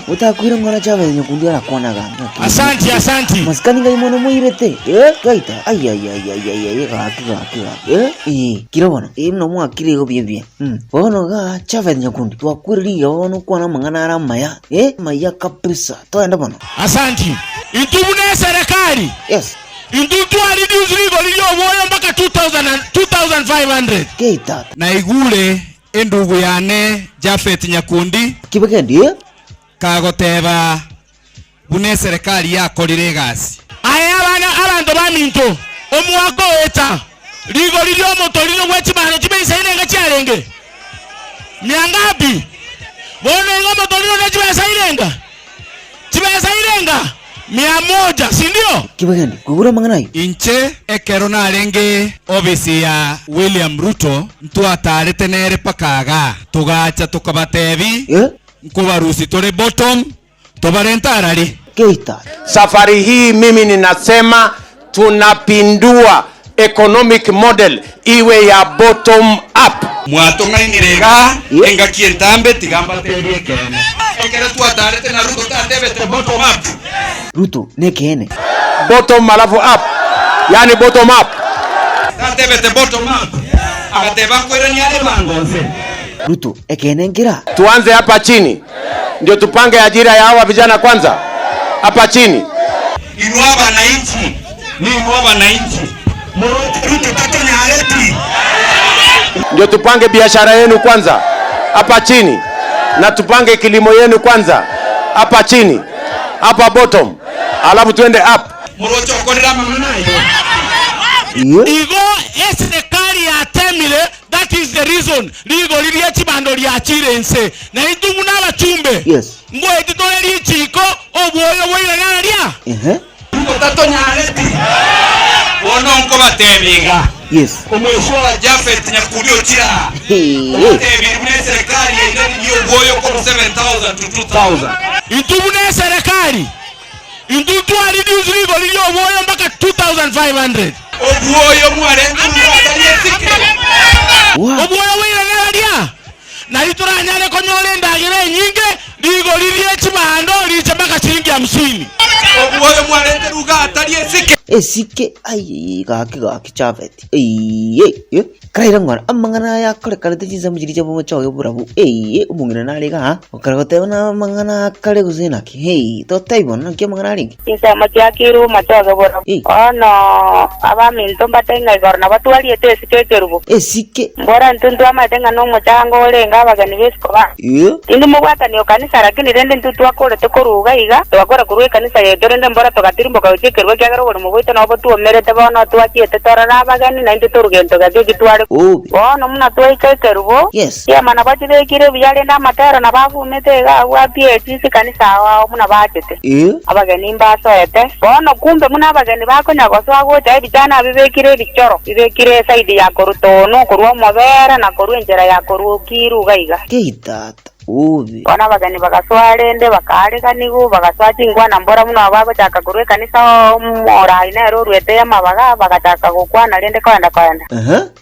utakwira ngora chave nyokundi ara kwana ga. Asante. Maskani ga imono muirete. Gaita. Ai kiro bono. Imno mu akire go bien. Bono ga chave nyokundi twakwiri ga bono kwana mangana ara maya. Maya kapisa. Toenda bono. Asante. Intubune serikali. Yes. Indutu alidiuzi ligo lilio moyo mpaka 2500. Gaita. Na igule endugu yane Japhet Nyakundi Kibekendi kagoteba bune serikali yakolire gasi aya abana abantu baminto omwako eta ligo lilio moto lino gwechimano chibeisa irenga chiarenge miangapi bono ngo moto lino nechibeisa irenga 100 si ndio Kibekendi kugura manganayo inche ekero narenge obisi ya William Ruto ntwatarete nere pakaga tugacha tukabatebi nkubarusi tore bottom tobarentarari Keita. Safari hii mimi ninasema tunapindua economic model iwe ya bottom up. Mwatonga ingirega enga kientambe tigamba tebi kene ekero twatarete na Ruto tatebete bottom up Ruto nekene bottom alafu up, yani bottom up tatebete bottom up agateba kwirani ale bangonse Ruto ekene ngira. Tuanze hapa chini ndio tupange ajira ya hawa vijana kwanza hapa chini. Inua wananchi Ruto tatonya aleti ndio tupange biashara yenu kwanza hapa chini, na tupange kilimo yenu kwanza hapa chini, hapa bottom, alafu tuende up. Murocho korera manganayo igo serikali ya temile. That is the reason ligo lilie chibando lya chirense na itungu n'abachumbe. Yes. Ngo editore lichiko obwoyo bwira nalya Ruto tatonya aleti ono nko batebiga. Yes. Omweshola Japhet Nyakundi otira batebi bune serikali ndio obwoyo ko 7000 to 2000 intubune serikali indutu alidiuzi ligo lilio obwoyo mpaka 2500 obwoyo mwarenga mwataliesike obwoyo wira nalya na lituranyale konyole ndagire nyinge ligo lilie chibando liche mpaka shilingi 50 obwoyo mwarenga ruga ataliesike esike ai gaki Japhet kraira ngwana amangana ya kare tejiza mujiri jabo macho burabu umungina nalega okaragote na mangana kare guzina ki to taibon ke mangana ringi isa machakiru macho burabu ono aba minto batenga gorna batwali ete sikekerubo esike mbora ntuntu amatenga no muchango olenga abagani besko ba indi mugwata ni okanisa lakini rende ntuntu akore tokoruga iga twakora kuruwe kanisa yeto rende mbora tokatirimbo kachekerwe kyagaro buri mugwita no botu merete bono twakiete torara abagani na indi turugento gati gitware bono muna twaikekerubo yes ya mana batibekire byale na matero na bavumete ga wapie sisi kanisa wao muna batete abagani mbasoete bono kumbe muna abagani bakonya goswago tai bijana bibekire bichoro bibekire saidi ya korutono kurwa mobera na kurwa njera ya korukiru gaiga keitata bona abagani bagaswarende bakarega nigo bagaswachingwa na mbora muno ababo chaka kurwe kanisa mora inero rwete ya mabaga bagataka gukwana rende kwanda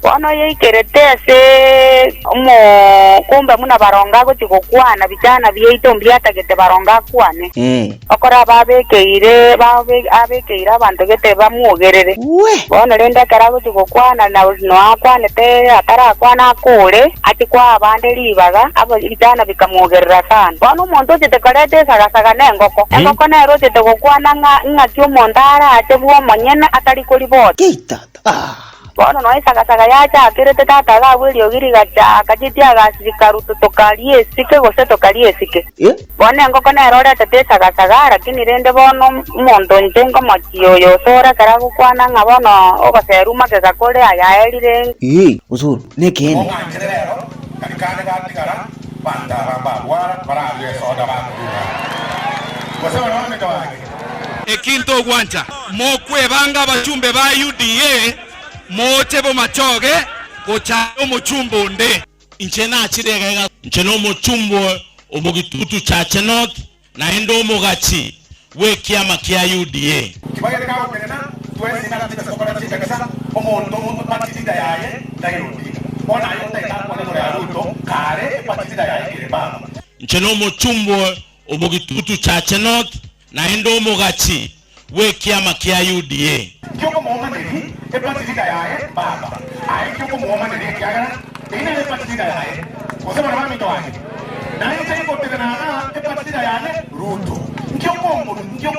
bono yeikeretese kumbe muna baronga go chigukwana bijana byeito mbyata gete baronga kwane okora babekeire abantu gete bamuogerere bono rende karago chigukwana na no akwane te atara kwana kure ati kwa abande libaga abo bijana bikamuogerera sana bono umuntu tetekarete sagasaga nengoko nero tetegukwana ng'atyo mondara ate bwo monyene atari kuri bote keitata bono no isaga yacha akirete tata ga bwiri ogiriga cha kajitia ga sikaruto tokalie sike gose tokalie sike bono ngoko nero rete tesaga lakini rende bono mondo ntengo machiyo sora karagu kwana ngabono obaseruma kegakore aya elire usuru nekene kanikane gatigara banda bamba wala para soda bakudura wasema naone kawake ekinto gwanja mokwe banga bachumbe ba UDA mochebo machoge gocha omuchumbo nde inchena chirega ncheno omuchumbo omugitutu cha chenok na endo omugachi we kiama kia UDA kibagere kawo kenena twese na tika sokora chika kasa omuntu matitida yaye dayiro bona ayo neno ya Ruto kare patizida ya ikire baba ncheno mochumbo omugitutu cha Chenot na endo mogachi we kiama kia UDA kyoko muomane ni patizida ya baba ai kyoko muomane ni kia ina patizida ya kusema na mami toaje na hiyo iko tena na patizida ya Ruto kyoko mu nje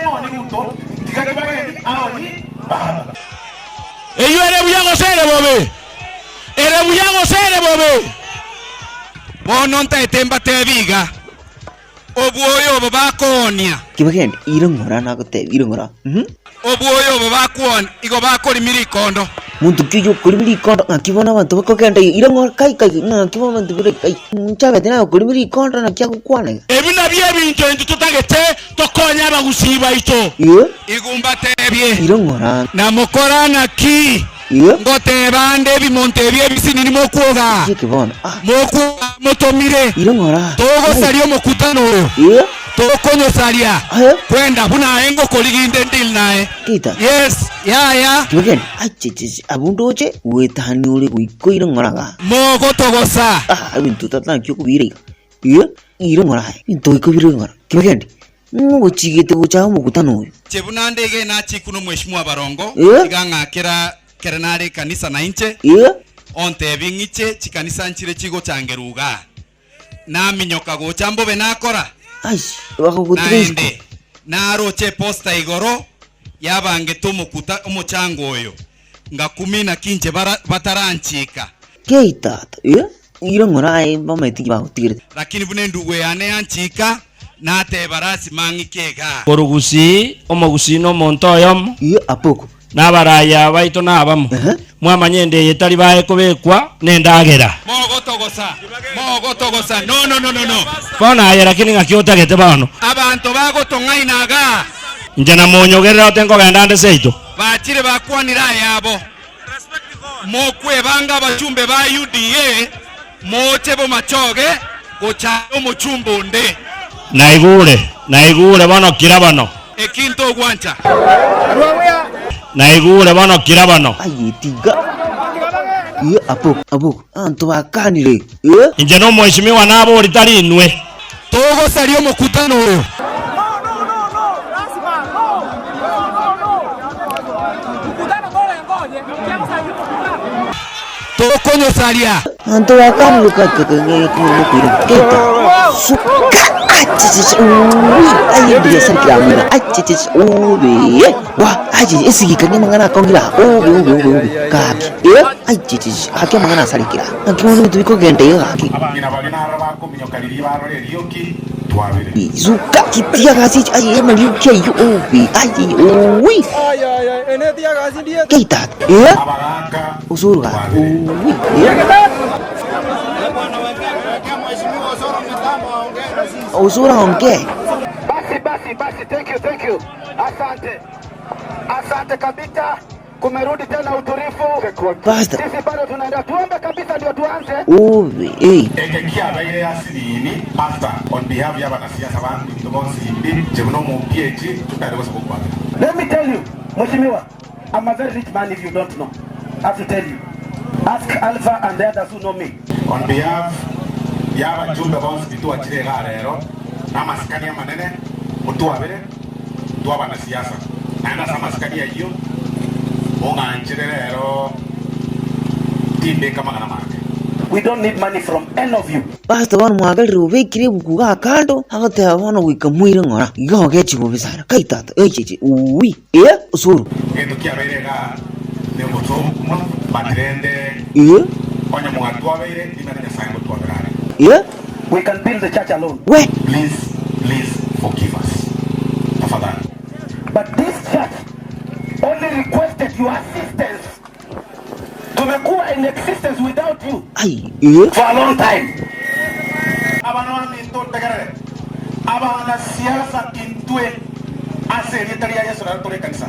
no ni Ruto tikakibage aoni baba eyo ere buyango sere bobe bono ntaetemba tebiga obuoyo babakonia Kibagende irongora na gote irongora obuoyo babakwon igo bakori mirikondo muntu kiyo kuri mirikondo ngakibona abantu bakogenda irongora kai ngakibona abantu bure kai nchabe tena kuri mirikondo na kya kukwana ebina bye bintu ntu tutagete tokonya bagusiba icho igumba tebye irongora na mokorana ki ngote bande bimonte bye bisinini mokuoga kibona motomire irongora togo salio mokutano tokonyo salia kwenda buna engo koliginde ndil nae kita yes ya kibagende achichi abundoje wetani uri kuiko irongoraga mogo togosa bintu tatlan kyo kubire irongora bintu iko irongora kibagende ngo chigete gucha mukutano uyu chebuna ndege na chikuno mheshimiwa Barongo igangakira kerenari kanisa na inche onte bingiche chikanisa nchire chigo changeruga na minyoka go chambo benakora wako kutrisko na roche posta igoro yabange tumukuta umuchango oyo nga 10 na kinche bataranchika keitata irongora ai mama itiki ba kutigire lakini bune ndugwe ane anchika na te barasi mangikega Korugusi omogusi no montoyom apoko nabaraya baito nabamo mwamanyende yetali bae kobekwa nendagera mogo togosa no bona ayera kini ngakiotagete bano abantu bagotongainaga nje na monyogerera otengo gendande seito bachire bakwanira yabo mokwe banga bachumbe ba UDA moche bo machoge gocha omuchumbo nde naigure bano kirabano ekinto gwancha naigure bano kirabano ayitiga apoko antu bakanire nje no mheshimiwa nabo litali inwe togo salio mokutano oyo tokonyo salia antu bakanire kakakenge kumukire keta suka ayi dia sarkira mina achichi wa aji esigika ni mangana kongira kaki achichi hake mangana sarkira akimono bitu biko gende yaki abangina bagina bako minyokariri barore ryoki twabire zuka kitia gasi ayi emali ukiyo ayi ene tia gasi dia keita abaganga usuruga usura onge basi thank you asante kabisa kumerudi tena utulivu basta sisi bado tunaenda tuombe kabisa ndio tuanze ekekia baile asini pastor on behalf ya banasiasa bangu ndomonsi jebuno mu PhD tutari bose bokwa let me tell you mheshimiwa I'm a very rich man if you don't know I have to tell you ask Alpha and the others who know me on behalf ya bajumbe bonse bitua chirega rero amasikania manene mutuabere tuaba na siasa na samasikania hiyo onganjire rero timbe kama kana marke we don't need money from any of you basta wan mwagal rube kire bukuga kando agate abono wika mwire ngora igoge chibo bisara kaitata echichi usuru etukia berega ne moto batrende onye mwatua bere dimana nyasango tuabera we can build the church alone please forgive us tafadhali but this church only requested your assistance tumekuwa in existence without you for a long time abana minto tegere abana siasa kintwe aseritaria Yesu na tole kanisa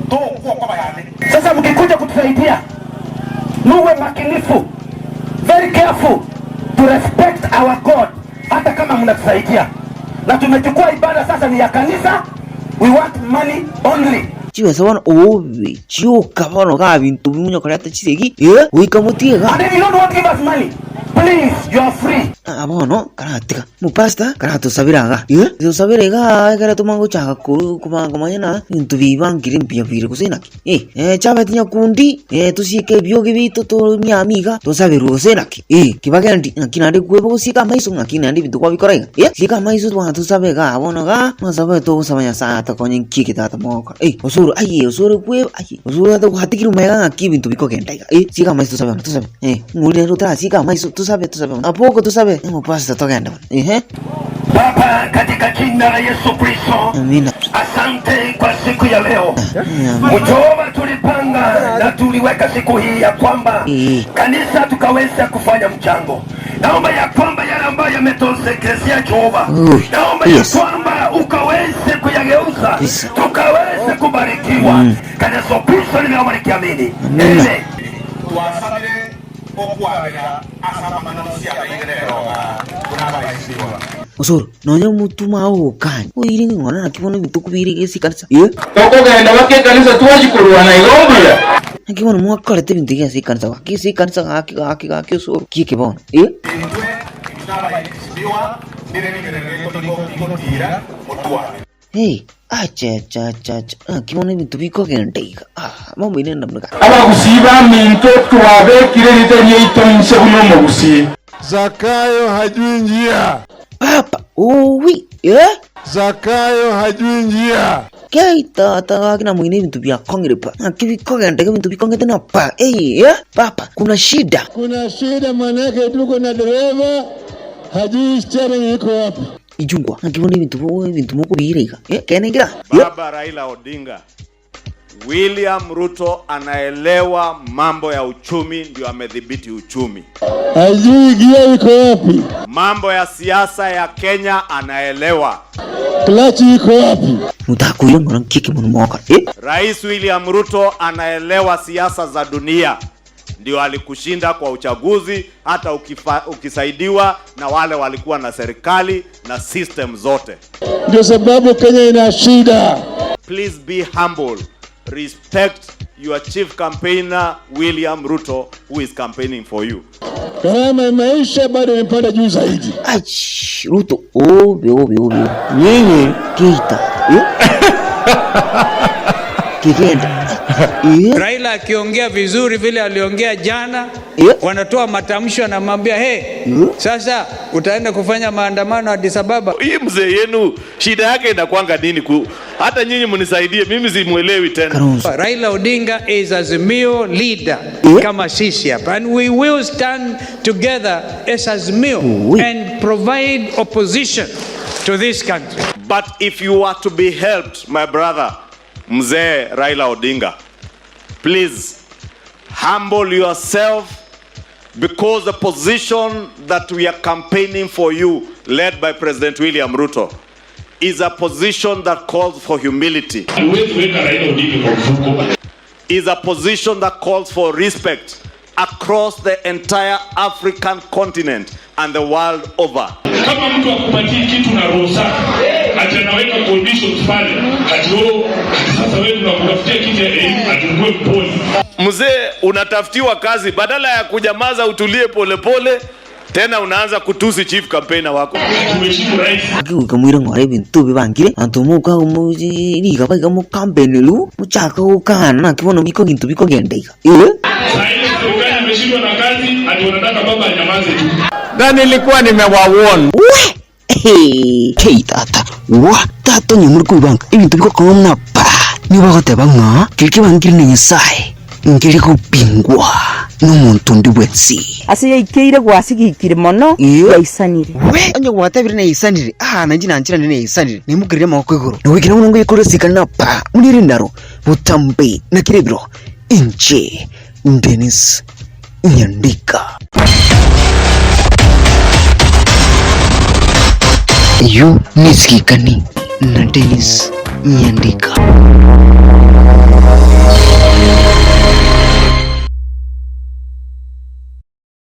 to kwa bayane sasa mkikuja kutusaidia muwe makinifu very careful to respect our God hata kama mnatusaidia na tumechukua ibada sasa ni ya kanisa we want money only chiwesa bono obe chioka bono ga bintu bimunyo karata chisegi uikamutiega. And if you don't want to give us money, please, you are free. Bono karatika mupasta karato sabiraga yo sabirega karato mango chaka kumanyana bintu bibangire mpia bire kusenaki chaba tinya kundi tusike byoge bito to mi amiga to sabiru kusenaki kibagandi kinande kwebo kusika maiso ngakinande bintu kwa bikorega sika maiso twa to sabega bono ga masabe to samanya sa ta konyin kikita ta moka osuru kwebo osuru to hatikiru mega ngaki bintu bikogenda sika maiso sabe to sabe ngule ro ta sika maiso to sabe apoko to sabe mupasta togenda Baba, katika jina la Yesu Kristo, amina. Asante kwa siku ya leo. Jehova, tulipanga na tuliweka siku hii ya kwamba kanisa tukaweza kufanya mchango. Naomba ya kwamba yale ambayo yametozekezea Jehova, naomba ya kwamba ukaweze kuyageuza, tukaweze kubarikiwa. Kanisa Kristo nimeomba nikiamini. Amen. Tuwasabire okuwabira asaba manamusia bayingerero kunabaisiwa. Osoro nonyo mutuma okanye oyiri ngona nakibono bitukubiri gesi kanisa tokogenda bake kanisa twajikorwa na igombia nakibono mwakorete bintu gesi kanisa wakisi kanisa gaki osoro kike bono acha kibono bintu bikogenda mambo inenda mnaga abagusiba minto twabekire ritenye itonse buno mugusi Zakayo hajui njia. Papa, oui, Zakayo hajui njia. Keita kina mwingine bintu bya kongere pa. Kivi kongere bintu bikonge tena pa. Papa, kuna shida. Kuna shida manake tuko na dereva hajui steering iko wapi. Ijungwa, ngibone bintu moko birega. Kenengira. Baba Raila Odinga. William Ruto anaelewa mambo ya uchumi, ndio amedhibiti uchumi. Hajui gia iko wapi. Mambo ya siasa ya Kenya anaelewa. Klachi iko wapi. Mutakuyo ngona kike mmoka. Rais William Ruto anaelewa siasa za dunia. Ndio alikushinda kwa uchaguzi hata ukisaidiwa na wale walikuwa na serikali na system zote. Ndio sababu Kenya ina shida. Please be humble. Respect your chief campaigner William Ruto who is campaigning for you. Gharama maisha bado imepanda juu zaidi. Ruto obe. Nini? Keita. Kigenda. Raila akiongea vizuri vile aliongea jana, wanatoa matamsho anamwambia sasa utaenda kufanya maandamano Addis Ababa. Hii mzee yenu shida yake inakuanga nini hata nyinyi mnisaidie mimi simuelewi tena. Raila Odinga is Azimio leader kama sisi hapa, and we will stand together as Azimio and provide opposition to this country. But if you are to be helped, my brother Mzee Raila Odinga, please humble yourself, because the position that we are campaigning for you, led by President William Ruto, is a position that calls for humility. Is a position that calls for respect across the entire African continent and the world over. Kama mtu akupatie kitu na roho safi, atanaweka conditions pale, sasa wewe unakutafutia kitu atungue pole. Mzee, unatafutiwa kazi, badala ya kujamaza utulie pole tena unaanza kutusi chief campaigner wako. Tumeshimu rais. Kamwira ngore bintu bibangire antomuka umuji liga baga mu campaign lu muchaka ukana kibono biko bintu biko gendeka. Sasa serikali imeshindwa na kazi, ati wanataka baba anyamaze tu. Gani nilikuwa nimewawarn. Tata. Tato ni muri kubanga ibintu biko komna pa. Niba goteba nga kiki bangire ni sai. Ngiri kupingwa n'umuntu ndi wensi asiye ikeire gwasigikire mono yaisanire onye gwatabire ne yisanire nanji nankira ne yisanire nimugirire amako iguru niwigira ngo yikoresikana pa muniri ndaro butambe nakirebiro inche Dennis Nyandika yo nisikikani na Dennis Nyandika.